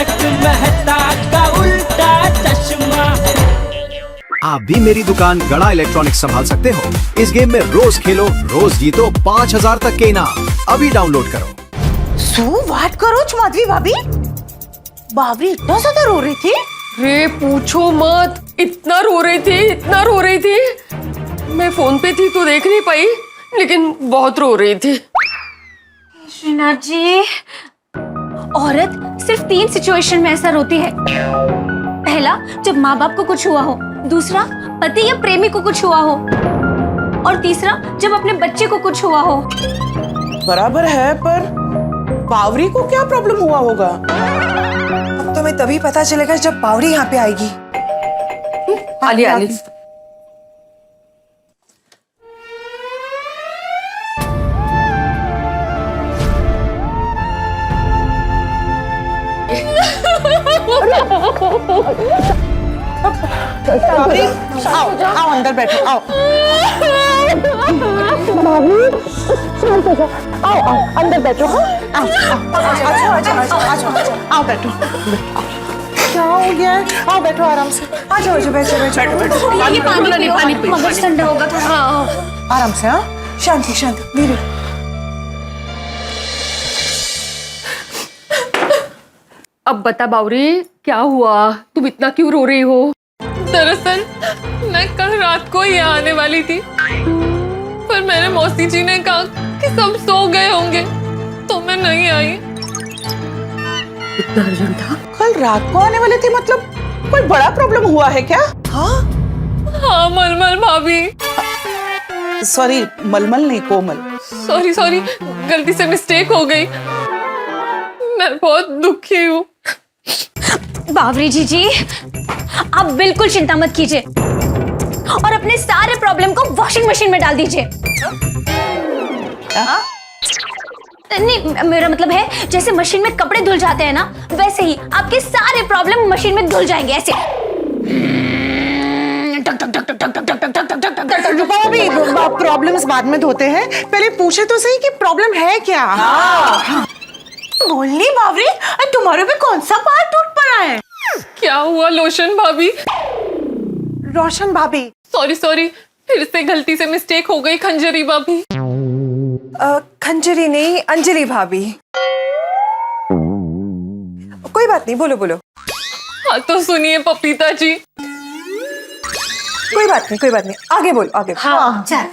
तारक मेहता का उल्टा चश्मा। आप भी मेरी दुकान गड़ा इलेक्ट्रॉनिक्स संभाल सकते हो। इस गेम में रोज खेलो, रोज जीतो 5000 तक के इनाम। अभी डाउनलोड करो। सो व्हाट करो माधवी भाभी, बाबरी इतना ज्यादा रो रही थी? रे पूछो मत, इतना रो रही थी, इतना रो रही थी। मैं फोन पे थी तो देख नहीं पाई, लेकिन बहुत रो रही थी। श्रीनाथ जी, औरत सिर्फ 3 सिचुएशन में ऐसा रोती है। पहला, जब माँ बाप को कुछ हुआ हो। दूसरा, पति या प्रेमी को कुछ हुआ हो। और तीसरा, जब अपने बच्चे को कुछ हुआ हो। बराबर है, पर बावरी को क्या प्रॉब्लम हुआ होगा? अब तो हमें तभी पता चलेगा जब बावरी यहाँ पे आएगी। आली आली। बावरी, आओ आओ अंदर बैठो, आओ। आओ आओ अंदर बैठो। आओ आओ बैठो। क्या हो गया है? आओ बैठो आराम से। आ जाओ, बैठो बैठो बैठो। ये पानी पियो, मगज ठंडा होगा थोड़ा। आराम से। हाँ, शांति शांति, धीरे। अब बता बावरी, क्या हुआ? तुम इतना क्यों रो रही हो? दरअसल मैं कल रात को ही यहाँ आने वाली थी, पर मेरे मौसी जी ने कहा कि सब सो गए होंगे, तो मैं नहीं आई। इतना अर्जेंट था? कल रात को आने वाले थे, मतलब कोई बड़ा प्रॉब्लम हुआ है क्या? हाँ मलमल भाभी। सॉरी, मलमल नहीं, कोमल। सॉरी, गलती से मिस्टेक हो गई। मैं बहुत दुखी हूँ। बावरी जी, आप बिल्कुल चिंता मत कीजिए और अपने सारे प्रॉब्लम को वॉशिंग मशीन में डाल दीजिए। नहीं, मेरा मतलब है जैसे मशीन में कपड़े धुल जाते हैं ना, वैसे ही आपके सारे प्रॉब्लम मशीन में धुल जाएंगे। ऐसे प्रॉब्लम्स बाद में धोते हैं, पहले पूछे तो सही कि प्रॉब्लम है क्या? बोलनी बावरी, तुम्हारे पे कौन सा पार्ट टूट पड़ा है? क्या हुआ लोशन भाभी? रोशन भाभी। सॉरी, फिर से गलती से मिस्टेक हो गई। खंजरी भाभी। खंजरी नहीं, अंजलि भाभी। कोई बात नहीं, बोलो बोलो। हाँ तो सुनिए पपीता जी। कोई बात नहीं, आगे बोलो, आगे। हाँ, चल।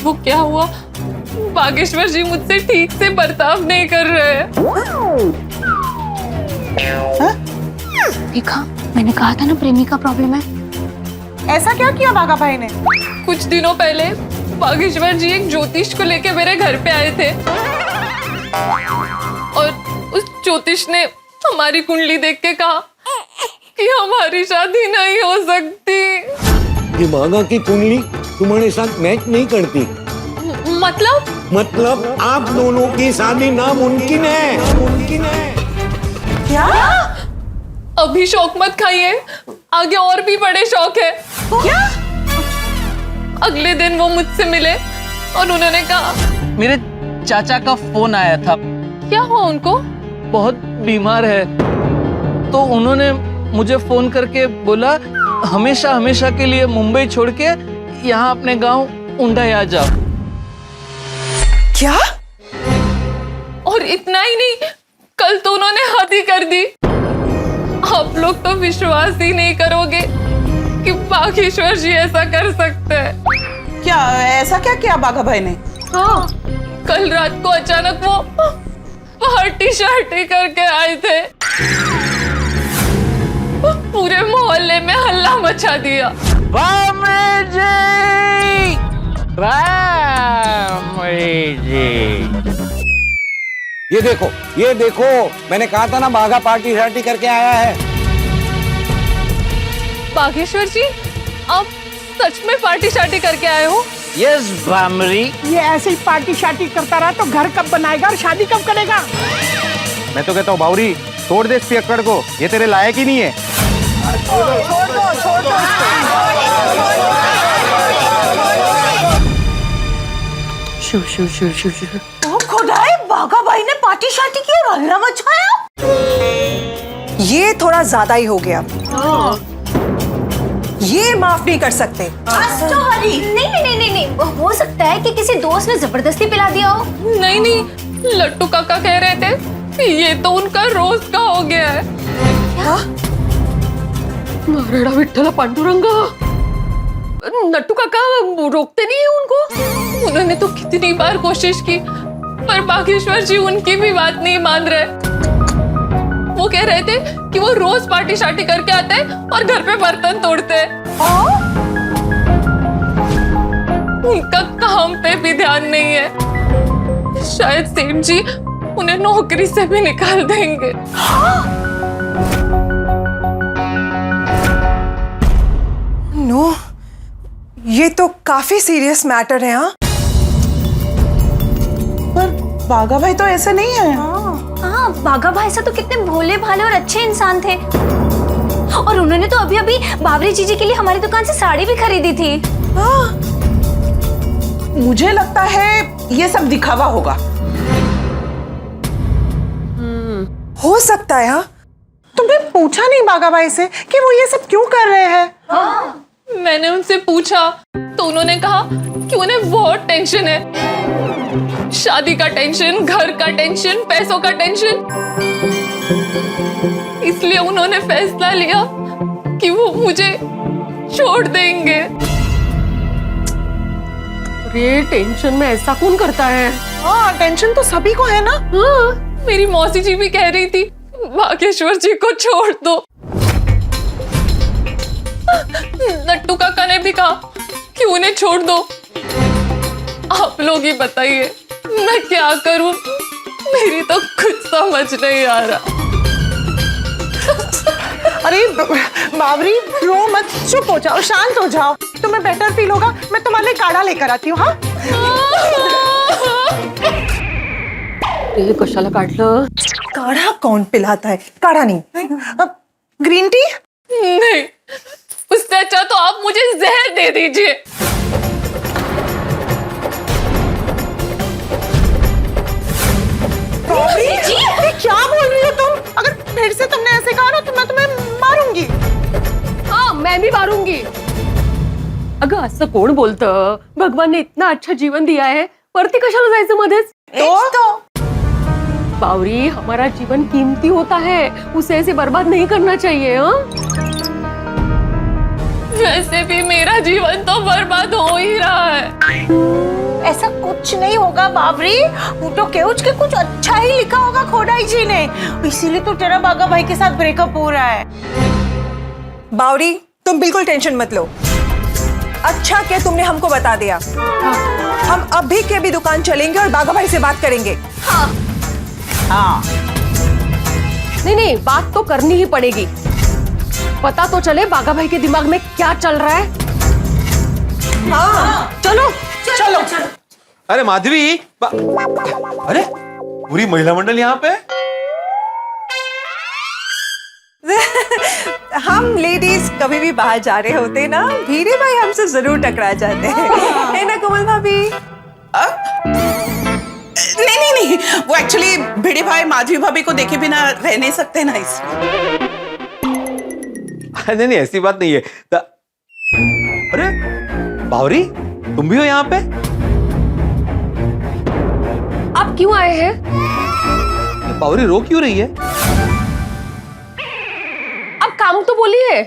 वो क्या हुआ, बागेश्वर जी मुझसे ठीक से बर्ताव नहीं कर रहे हैं। देखा, मैंने कहा था ना प्रेमी का प्रॉब्लम है। ऐसा क्या किया बागा भाई ने? कुछ दिनों पहले बागेश्वर जी एक ज्योतिष को लेके मेरे घर पे आए थे, और उस ज्योतिष ने हमारी कुंडली देख के कहा कि हमारी शादी नहीं हो सकती। ये बागा की कुंडली तुम्हारे साथ मैच नहीं करती। मतलब आप दोनों की शादी नामुमकिन है। क्या? अभी शौक मत खाइए, आगे और भी बड़े शौक है। क्या? अगले दिन वो मुझसे मिले और उन्होंने कहा, मेरे चाचा का फोन आया था, क्या हुआ उनको? बहुत बीमार है, तो उन्होंने मुझे फोन करके बोला हमेशा के लिए मुंबई छोड़ के यहाँ अपने गांव उंडाई आ जाओ। क्या? और इतना ही नहीं, कल तो उन्होंने हद ही कर दी। आप लोग तो विश्वास ही नहीं करोगे कि बागेश्वर जी ऐसा कर सकते हैं। क्या ऐसा क्या किया बागा भाई ने? हाँ, कल रात को अचानक वो पार्टी शार्टी करके आए थे, पूरे मोहल्ले में हल्ला मचा दिया। ये देखो, मैंने कहा था ना बागा पार्टी शार्टी करके आया है। बागेश्वर जी, आप सच में पार्टी शार्टी करके आए हो? यस बामरी। ये ऐसे ही पार्टी शार्टी करता रहा तो घर कब बनाएगा और शादी कब करेगा? मैं तो कहता हूँ बावरी, छोड़ दे इस पियक्कड़ को, ये तेरे लायक ही नहीं है। छोड़ दो शुभ खुदाए, बागा भाई ने पार्टी शार्टी की और हल्ला मचाया। ये थोड़ा ज्यादा ही हो गया। ये माफ नहीं कर सकते। नहीं नहीं नहीं नहीं नहीं, हो सकता है कि किसी दोस्त ने जबरदस्ती पिला दिया हो। नहीं नहीं, लट्टू काका कह रहे थे ये तो उनका रोज का हो गया है। नारायणा विठ्ठला पांडुरंगा, नट्टू काका रोकते नहीं है उनको। उन्होंने तो कितनी बार कोशिश की पर बागेश्वर जी उनकी भी बात नहीं मान रहे। वो कह रहे थे कि वो रोज पार्टी शार्टी करके आते हैं और घर पे बर्तन तोड़ते हैं। उनका काम पे भी ध्यान नहीं है। शायद सेठ जी उन्हें नौकरी से भी निकाल देंगे। नो, ये तो काफी सीरियस मैटर है। हाँ, पर बागा भाई तो ऐसे नहीं है। हाँ, बागा भाई से तो कितने भोले भाले और अच्छे इंसान थे। और उन्होंने तो अभी अभी बावरी जीजी के लिए हमारी दुकान से साड़ी भी खरीदी थी। मुझे लगता है ये सब दिखावा होगा। हो सकता है। हाँ, तुमने पूछा नहीं बागा भाई से कि वो ये सब क्यों कर रहे हैं? मैंने उनसे पूछा तो उन्होंने कहा कि उन्हें बहुत टेंशन है। शादी का टेंशन, घर का टेंशन, पैसों का टेंशन। इसलिए उन्होंने फैसला लिया कि वो मुझे छोड़ देंगे। अरे टेंशन में ऐसा कौन करता है? हाँ, टेंशन तो सभी को है ना। हाँ, मेरी मौसी जी भी कह रही थी बागेश्वर जी को छोड़ दो। नट्टू काका ने भी कहा कि उन्हें छोड़ दो। आप लोग ही बताइए मैं क्या करूं? मेरी तो कुछ समझ नहीं आ रहा। अरे बावरी, रो मत, चुप हो जाओ, शांत हो जाओ। तुम्हें बेटर फील होगा, मैं तुम्हारे लिए काढ़ा लेकर आती हूँ। हाँ, कशाला काढलं? काढ़ा कौन पिलाता है? काढ़ा नहीं, ग्रीन टी। नहीं, उससे अच्छा तो आप मुझे जहर दे दीजिए। ये क्या बोल रही हो तुम? अगर फिर से तुमने ऐसे कहा ना तो मैं तुम्हें मारूंगी। हाँ, मैं भी मारूंगी। अगं असं कोण बोलतं? भगवान ने इतना अच्छा जीवन दिया है, वरती कशाला जायचं मध्येच? तो बावरी, हमारा जीवन कीमती होता है, उसे ऐसे बर्बाद नहीं करना चाहिए। हाँ, वैसे भी मेरा जीवन तो बर्बाद हो ही रहा है। ऐसा कुछ नहीं होगा बावरी, वो तो केउच के कुछ अच्छा ही लिखा होगा खोडाई जी ने, इसीलिए तो तेरा बागा भाई के साथ ब्रेकअप हो रहा है। बावरी, तुम बिल्कुल टेंशन मत लो। अच्छा क्या तुमने हमको बता दिया। हम अभी के अभी दुकान चलेंगे और बागा भाई से बात करेंगे। हाँ। हाँ, नहीं नहीं, बात तो करनी ही पड़ेगी। पता तो चले बागा भाई के दिमाग में क्या चल रहा है। हाँ, चलो चलो चलो। अरे माधवी, अरे पूरी महिला मंडल यहाँ पे। हम लेडीज कभी भी बाहर जा रहे होते ना, भीड़े भाई हमसे जरूर टकरा जाते हैं, है ना कोमल भाभी? नहीं नहीं नहीं, वो एक्चुअली भिड़े भाई माधवी भाभी को देखे बिना रह नहीं सकते ना, इसलिए। नहीं नहीं, ऐसी बात नहीं है। अरे बावरी, तुम भी हो यहाँ पे? आप क्यों आए हैं? बावरी रो क्यों रही है? आप काम तो बोलिए।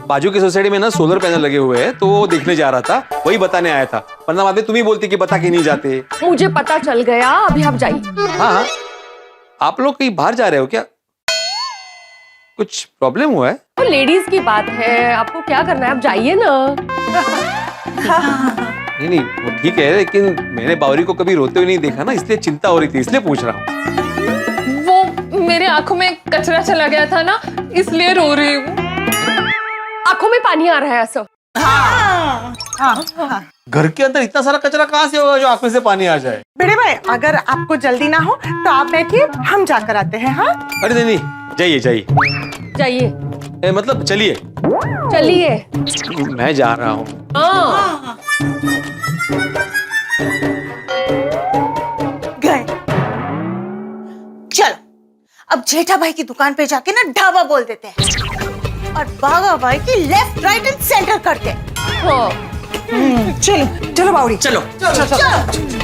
बाजू की सोसाइटी में ना सोलर पैनल लगे हुए हैं, तो वो देखने जा रहा था, वही बताने आया था। वरना बाद में तुम ही बोलती कि बता के नहीं जाते। मुझे पता चल गया, अभी आप जाइए। हाँ, आप लोग कहीं बाहर जा रहे हो क्या? कुछ प्रॉब्लम हुआ है? तो लेडीज की बात है, आपको क्या करना है, आप जाइए ना। नहीं नहीं, वो ठीक है, लेकिन मैंने बावरी को कभी रोते हुए नहीं देखा ना, इसलिए चिंता हो रही थी, इसलिए पूछ रहा हूँ। वो मेरे आंखों में कचरा चला गया था ना, इसलिए रो रही हूँ। आंखों में पानी आ रहा है ऐसा। घर के अंदर इतना सारा कचरा कहाँ से होगा जो आंख में से पानी आ जाए? भिड़े भाई, अगर आपको जल्दी ना हो तो आप बैठिए, हम जाकर आते हैं। हाँ, अरे नहीं नहीं, जाइए जाइए। जाइए मतलब चलिए। चलिए, मैं जा रहा हूँ। हाँ। गए। चलो अब जेठा भाई की दुकान पे जाके ना ढाबा बोल देते हैं और बागा भाई की लेफ्ट राइट एंड सेंटर करते हैं। चलो चलो बावड़ी चलो चलो